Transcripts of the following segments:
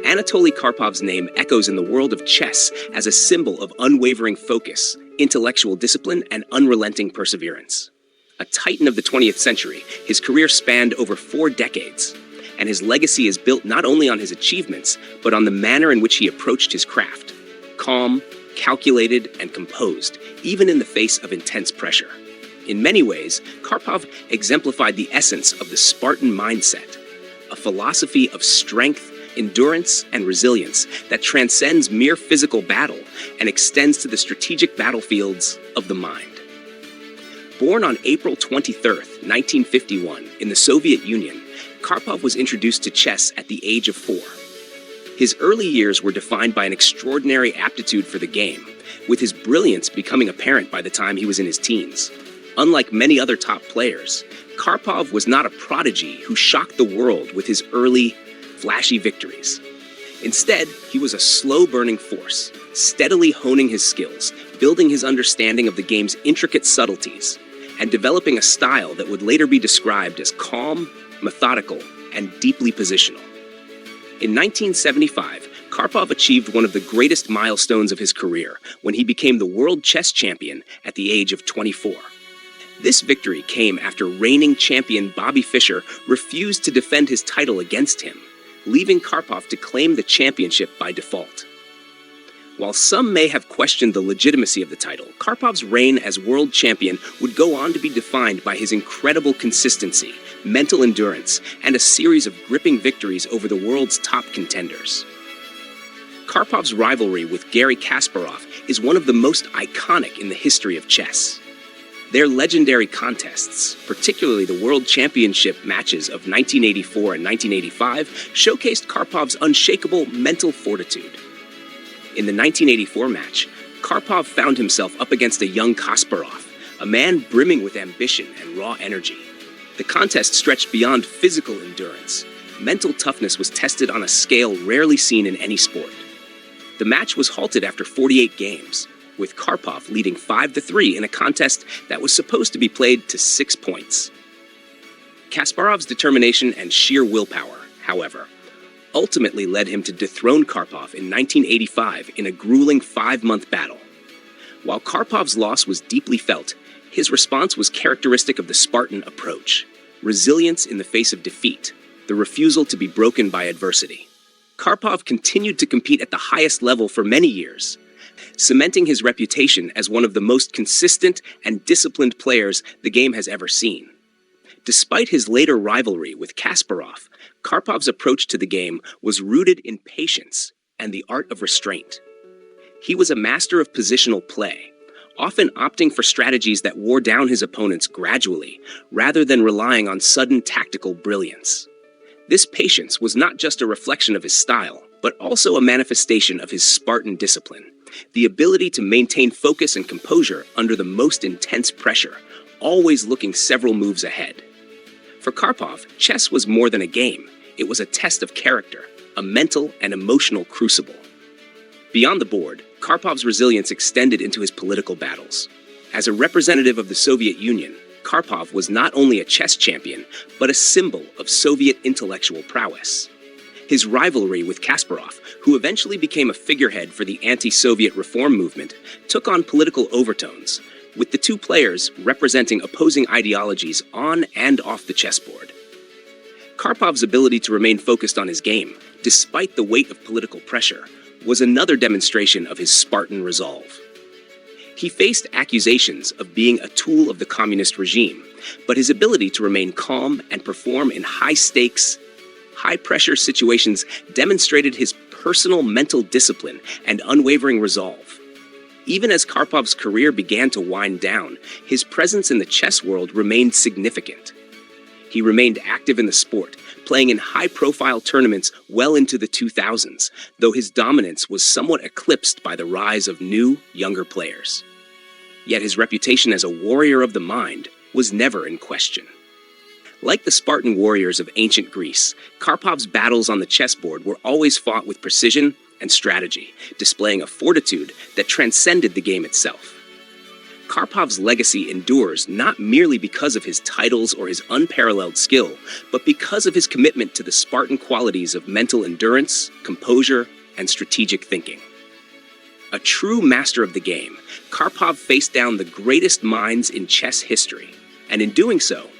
Anatoly Karpov's name echoes in the world of chess as a symbol of unwavering focus, intellectual discipline, and unrelenting perseverance. A titan of the 20th century, his career spanned over 4 decades, and his legacy is built not only on his achievements, but on the manner in which he approached his craft. Calm, calculated, and composed, even in the face of intense pressure. In many ways, Karpov exemplified the essence of the Spartan mindset, a philosophy of strength, endurance, and resilience that transcends mere physical battle and extends to the strategic battlefields of the mind. Born on April 23, 1951, in the Soviet Union, Karpov was introduced to chess at the age of 4. His early years were defined by an extraordinary aptitude for the game, with his brilliance becoming apparent by the time he was in his teens. Unlike many other top players, Karpov was not a prodigy who shocked the world with his early, flashy victories. Instead, he was a slow-burning force, steadily honing his skills, building his understanding of the game's intricate subtleties, and developing a style that would later be described as calm, methodical, and deeply positional. In 1975, Karpov achieved one of the greatest milestones of his career when he became the world chess champion at the age of 24. This victory came after reigning champion Bobby Fischer refused to defend his title against him, leaving Karpov to claim the championship by default. While some may have questioned the legitimacy of the title, Karpov's reign as world champion would go on to be defined by his incredible consistency, mental endurance, and a series of gripping victories over the world's top contenders. Karpov's rivalry with Garry Kasparov is one of the most iconic in the history of chess. Their legendary contests, particularly the World Championship matches of 1984 and 1985, showcased Karpov's unshakable mental fortitude. In the 1984 match, Karpov found himself up against a young Kasparov, a man brimming with ambition and raw energy. The contest stretched beyond physical endurance. Mental toughness was tested on a scale rarely seen in any sport. The match was halted after 48 games, with Karpov leading 5-3 in a contest that was supposed to be played to 6 points. Kasparov's determination and sheer willpower, however, ultimately led him to dethrone Karpov in 1985 in a grueling 5-month battle. While Karpov's loss was deeply felt, his response was characteristic of the Spartan approach: resilience in the face of defeat, the refusal to be broken by adversity. Karpov continued to compete at the highest level for many years, cementing his reputation as one of the most consistent and disciplined players the game has ever seen. Despite his later rivalry with Kasparov, Karpov's approach to the game was rooted in patience and the art of restraint. He was a master of positional play, often opting for strategies that wore down his opponents gradually, rather than relying on sudden tactical brilliance. This patience was not just a reflection of his style, but also a manifestation of his Spartan discipline, the ability to maintain focus and composure under the most intense pressure, always looking several moves ahead. For Karpov, chess was more than a game. It was a test of character, a mental and emotional crucible. Beyond the board, Karpov's resilience extended into his political battles. As a representative of the Soviet Union, Karpov was not only a chess champion, but a symbol of Soviet intellectual prowess. His rivalry with Kasparov, who eventually became a figurehead for the anti-Soviet reform movement, took on political overtones, with the two players representing opposing ideologies on and off the chessboard. Karpov's ability to remain focused on his game, despite the weight of political pressure, was another demonstration of his Spartan resolve. He faced accusations of being a tool of the communist regime, but his ability to remain calm and perform in high-stakes, high-pressure situations demonstrated his personal mental discipline and unwavering resolve. Even as Karpov's career began to wind down, his presence in the chess world remained significant. He remained active in the sport, playing in high-profile tournaments well into the 2000s, though his dominance was somewhat eclipsed by the rise of new, younger players. Yet his reputation as a warrior of the mind was never in question. Like the Spartan warriors of ancient Greece, Karpov's battles on the chessboard were always fought with precision and strategy, displaying a fortitude that transcended the game itself. Karpov's legacy endures not merely because of his titles or his unparalleled skill, but because of his commitment to the Spartan qualities of mental endurance, composure, and strategic thinking. A true master of the game, Karpov faced down the greatest minds in chess history, and in doing so,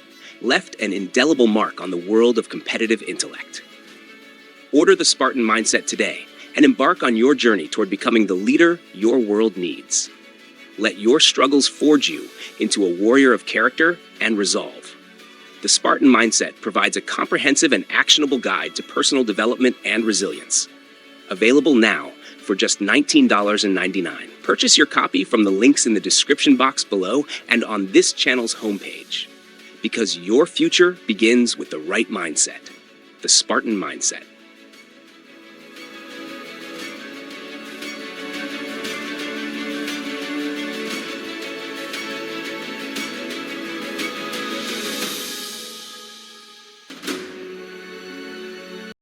left an indelible mark on the world of competitive intellect. Order the Spartan Mindset today and embark on your journey toward becoming the leader your world needs. Let your struggles forge you into a warrior of character and resolve. The Spartan Mindset provides a comprehensive and actionable guide to personal development and resilience. Available now for just $19.99. Purchase your copy from the links in the description box below and on this channel's homepage. Because your future begins with the right mindset. The Spartan Mindset.